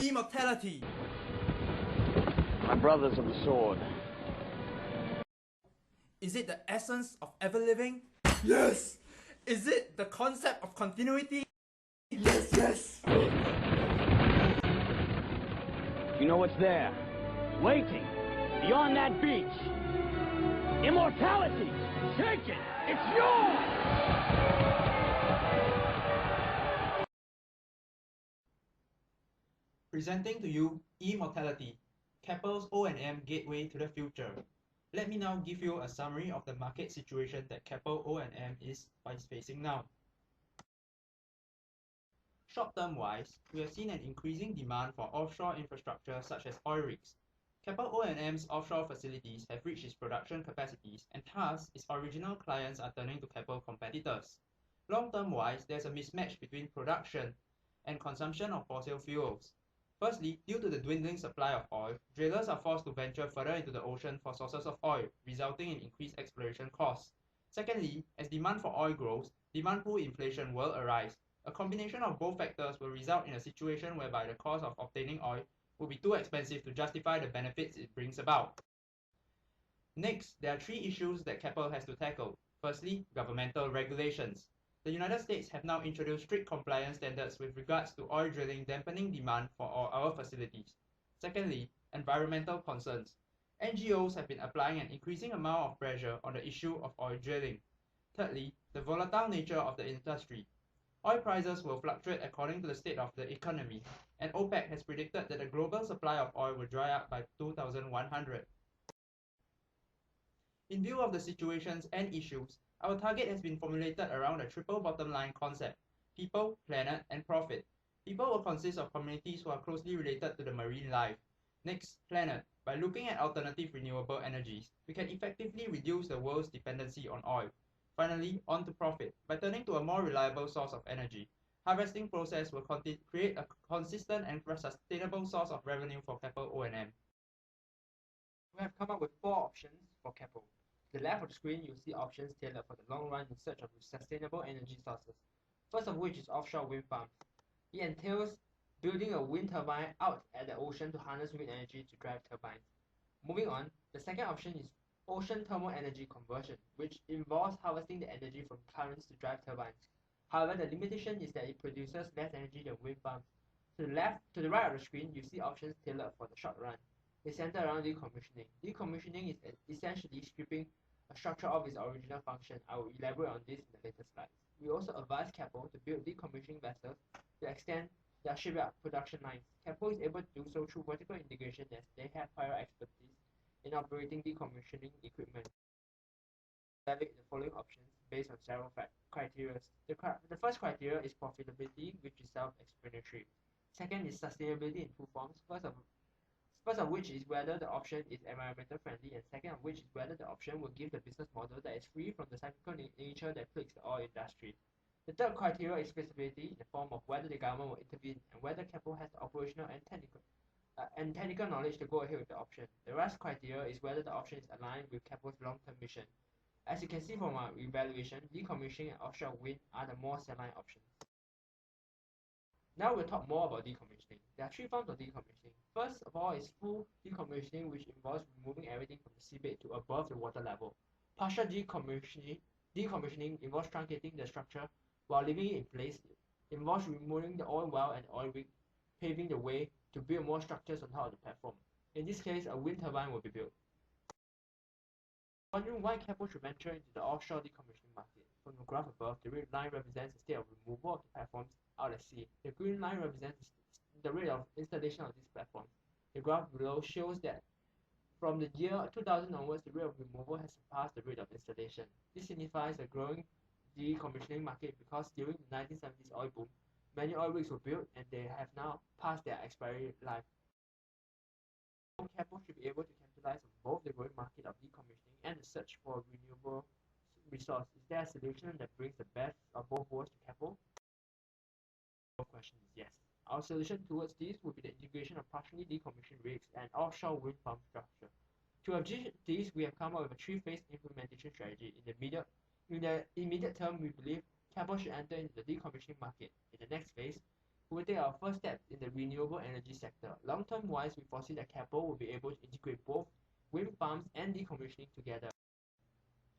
Immortality. My brothers of the sword. Is it the essence of ever living? Yes! Is it the concept of continuity? Yes, yes! You know what's there? Waiting. Beyond that beach. Immortality! Take it! It's yours! Presenting to you Immortality, Keppel's O&M gateway to the future. Let me now give you a summary of the market situation that Keppel O&M is facing now. Short-term wise, we have seen an increasing demand for offshore infrastructure such as oil rigs. Keppel O&M's offshore facilities have reached its production capacities, and thus its original clients are turning to Keppel competitors. Long-term wise, there's a mismatch between production and consumption of fossil fuels. Firstly, due to the dwindling supply of oil, drillers are forced to venture further into the ocean for sources of oil, resulting in increased exploration costs. Secondly, as demand for oil grows, demand pool inflation will arise. A combination of both factors will result in a situation whereby the cost of obtaining oil will be too expensive to justify the benefits it brings about. Next, there are three issues that Keppel has to tackle. Firstly, governmental regulations. The United States have now introduced strict compliance standards with regards to oil drilling, dampening demand for our facilities. Secondly, environmental concerns. NGOs have been applying an increasing amount of pressure on the issue of oil drilling. Thirdly, the volatile nature of the industry. Oil prices will fluctuate according to the state of the economy, and OPEC has predicted that the global supply of oil will dry up by 2100. In view of the situations and issues, our target has been formulated around a triple bottom line concept: people, planet, and profit. People will consist of communities who are closely related to the marine life. Next, planet. By looking at alternative renewable energies, we can effectively reduce the world's dependency on oil. Finally, on to profit. By turning to a more reliable source of energy, harvesting process will create a consistent and sustainable source of revenue for Keppel O&M. We have come up with 4 options for Keppel. To the left of the screen, you'll see options tailored for the long run in search of sustainable energy sources. First of which is offshore wind farms. It entails building a wind turbine out at the ocean to harness wind energy to drive turbines. Moving on, the second option is ocean thermal energy conversion, which involves harvesting the energy from currents to drive turbines. However, the limitation is that it produces less energy than wind farms. To the right of the screen, you see options tailored for the short run. They center around decommissioning. Decommissioning is essentially stripping a structure of its original function. I will elaborate on this in the later slides. We also advise Keppel to build decommissioning vessels to extend their shipyard production lines. Keppel is able to do so through vertical integration as they have prior expertise in operating decommissioning equipment. Evaluate the following options based on several criteria. The first criteria is profitability, which is self-explanatory. Second is sustainability in two forms. First of which is whether the option is environmental friendly, and second of which is whether the option will give the business model that is free from the cyclical nature that plagues the oil industry. The third criteria is feasibility in the form of whether the government will intervene and whether Keppel has the operational and technical knowledge to go ahead with the option. The last criteria is whether the option is aligned with Keppel's long-term mission. As you can see from our evaluation, decommissioning and offshore wind are the more saline options. Now we'll talk more about decommissioning. There are 3 forms of decommissioning. First of all is full decommissioning, which involves removing everything from the seabed to above the water level. Partial decommissioning involves truncating the structure while leaving it in place. It involves removing the oil well and oil rig, paving the way to build more structures on top of the platform. In this case, a wind turbine will be built. Wondering why Keppel should venture into the offshore decommissioning market? From the graph above, the red line represents the state of removal of the platforms out at sea. The green line represents the rate of installation of these platforms. The graph below shows that from the year 2000 onwards, the rate of removal has surpassed the rate of installation. This signifies a growing decommissioning market because during the 1970s oil boom, many oil rigs were built and they have now passed their expiry life. Keppel should be able to capitalize on both the growing market of decommissioning and the search for renewable resource. Is there a solution that brings the best of both worlds to Keppel? The question is yes. Our solution towards this would be the integration of partially decommissioned rigs and offshore wind farm structure. To achieve this, we have come up with a 3-phase implementation strategy. In the immediate term, we believe Keppel should enter into the decommissioning market. In the next phase, we will take our first steps in the renewable energy sector. Long-term wise, we foresee that Keppel will be able to integrate both wind farms and decommissioning together.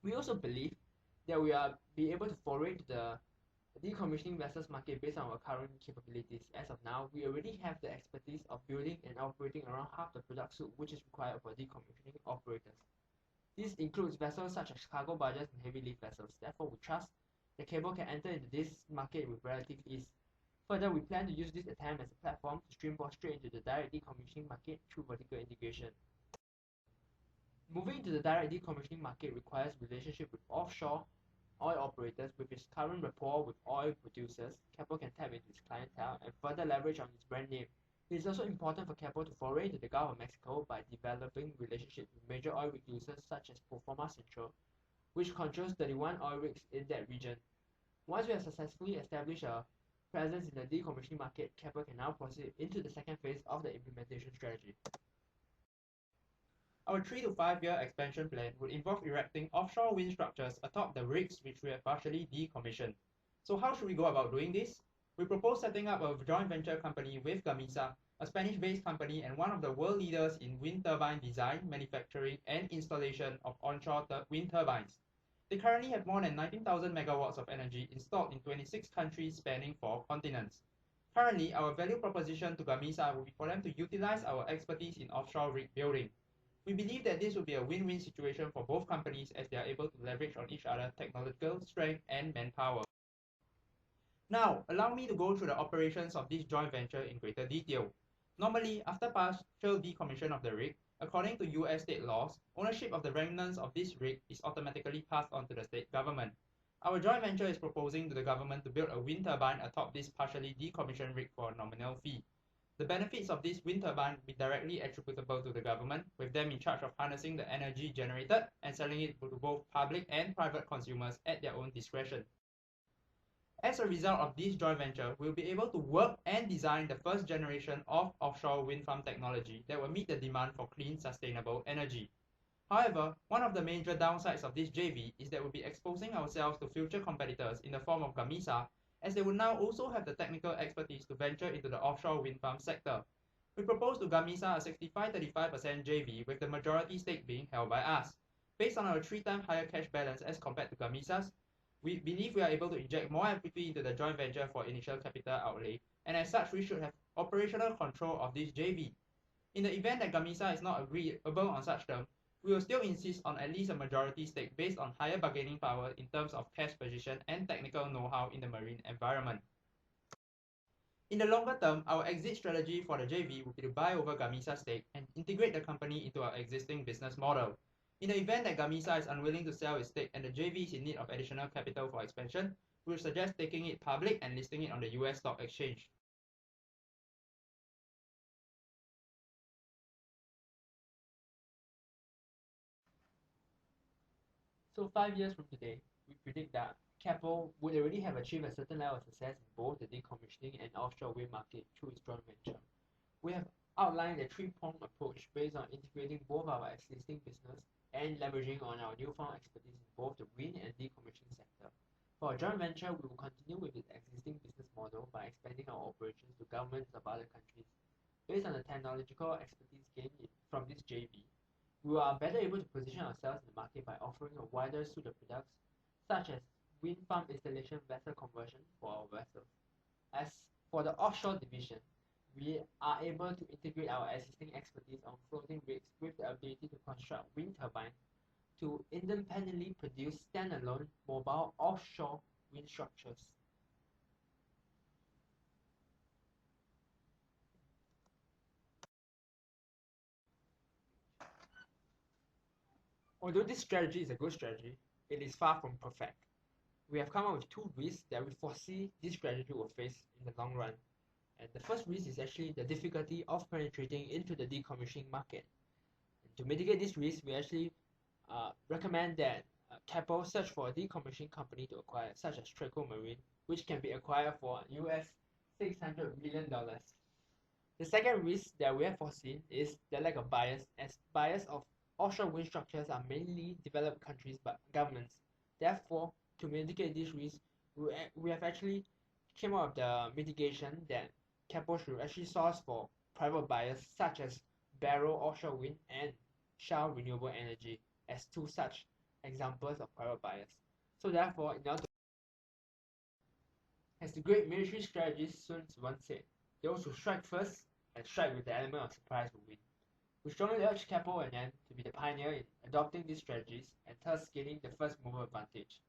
We also believe that we are be able to foray into the decommissioning vessels market based on our current capabilities. As of now, we already have the expertise of building and operating around half the product suite which is required for decommissioning operators. This includes vessels such as cargo barges and heavy lift vessels. Therefore, we trust the cable can enter into this market with relative ease. Further, we plan to use this attempt as a platform to streamboard straight into the direct decommissioning market through vertical integration. Moving to the direct decommissioning market requires relationship with offshore oil operators. With its current rapport with oil producers, Keppel can tap into its clientele and further leverage on its brand name. It is also important for Keppel to foray into the Gulf of Mexico by developing relationships with major oil rig users such as Proforma Central, which controls 31 oil rigs in that region. Once we have successfully established a presence in the decommissioning market, Keppel can now proceed into the second phase of the implementation strategy. Our 3 to 5 year expansion plan would involve erecting offshore wind structures atop the rigs which we have partially decommissioned. So how should we go about doing this? We propose setting up a joint venture company with Gamesa, a Spanish-based company and one of the world leaders in wind turbine design, manufacturing, and installation of onshore wind turbines. They currently have more than 19,000 megawatts of energy installed in 26 countries spanning 4 continents. Currently, our value proposition to Gamesa will be for them to utilize our expertise in offshore rig building. We believe that this will be a win-win situation for both companies as they are able to leverage on each other's technological strength and manpower. Now, allow me to go through the operations of this joint venture in greater detail. Normally, after partial decommission of the rig, according to US state laws, ownership of the remnants of this rig is automatically passed on to the state government. Our joint venture is proposing to the government to build a wind turbine atop this partially decommissioned rig for a nominal fee. The benefits of this wind turbine will be directly attributable to the government, with them in charge of harnessing the energy generated and selling it to both public and private consumers at their own discretion. As a result of this joint venture, we'll be able to work and design the first generation of offshore wind farm technology that will meet the demand for clean, sustainable energy. However, one of the major downsides of this JV is that we'll be exposing ourselves to future competitors in the form of Gamesa, as they will now also have the technical expertise to venture into the offshore wind farm sector. We propose to Gamesa a 65-35% JV with the majority stake being held by us. Based on our 3 times higher cash balance as compared to Gamesa's, we believe we are able to inject more equity into the joint venture for initial capital outlay, and as such we should have operational control of this JV. In the event that Gamesa is not agreeable on such terms, we will still insist on at least a majority stake based on higher bargaining power in terms of cash position and technical know-how in the marine environment. In the longer term, our exit strategy for the JV will be to buy over Gamesa's stake and integrate the company into our existing business model. In the event that Gamesa is unwilling to sell its stake and the JV is in need of additional capital for expansion, we will suggest taking it public and listing it on the US stock exchange. So 5 years from today, we predict that Keppel would already have achieved a certain level of success in both the decommissioning and offshore wind market through its joint venture. We have outlined a 3-pronged approach based on integrating both our existing business and leveraging on our newfound expertise in both the wind and decommissioning sector. For our joint venture, we will continue with its existing business model by expanding our operations to governments of other countries. Based on the technological expertise gained from this JV, we are better able to position ourselves in the market by offering a wider suite of products such as wind farm installation vessel conversion for our vessels. As for the offshore division, we are able to integrate our existing expertise on floating rigs with the ability to construct wind turbines to independently produce standalone mobile offshore wind structures. Although this strategy is a good strategy, it is far from perfect. We have come up with 2 risks that we foresee this strategy will face in the long run. And the first risk is actually the difficulty of penetrating into the decommissioning market. And to mitigate this risk, we actually recommend that Keppel search for a decommissioning company to acquire, such as Traco Marine, which can be acquired for US $600 million. The second risk that we have foreseen is the lack of buyers, as buyers of offshore wind structures are mainly developed countries but governments. Therefore, to mitigate this risk, we have actually came out of the mitigation that Keppel should actually source for private buyers such as Barrow Offshore Wind and Shell Renewable Energy as two such examples of private buyers. So therefore, in order to, as the great military strategist Sun Tzu once said, those who strike first and strike with the element of surprise will win. We strongly urge Keppel and M to be the pioneer in adopting these strategies and thus gaining the first mover advantage.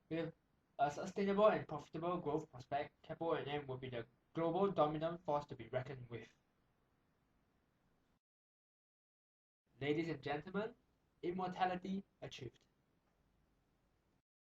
With a sustainable and profitable growth prospect, Keppel and M will be the global dominant force to be reckoned with. Ladies and gentlemen, immortality achieved.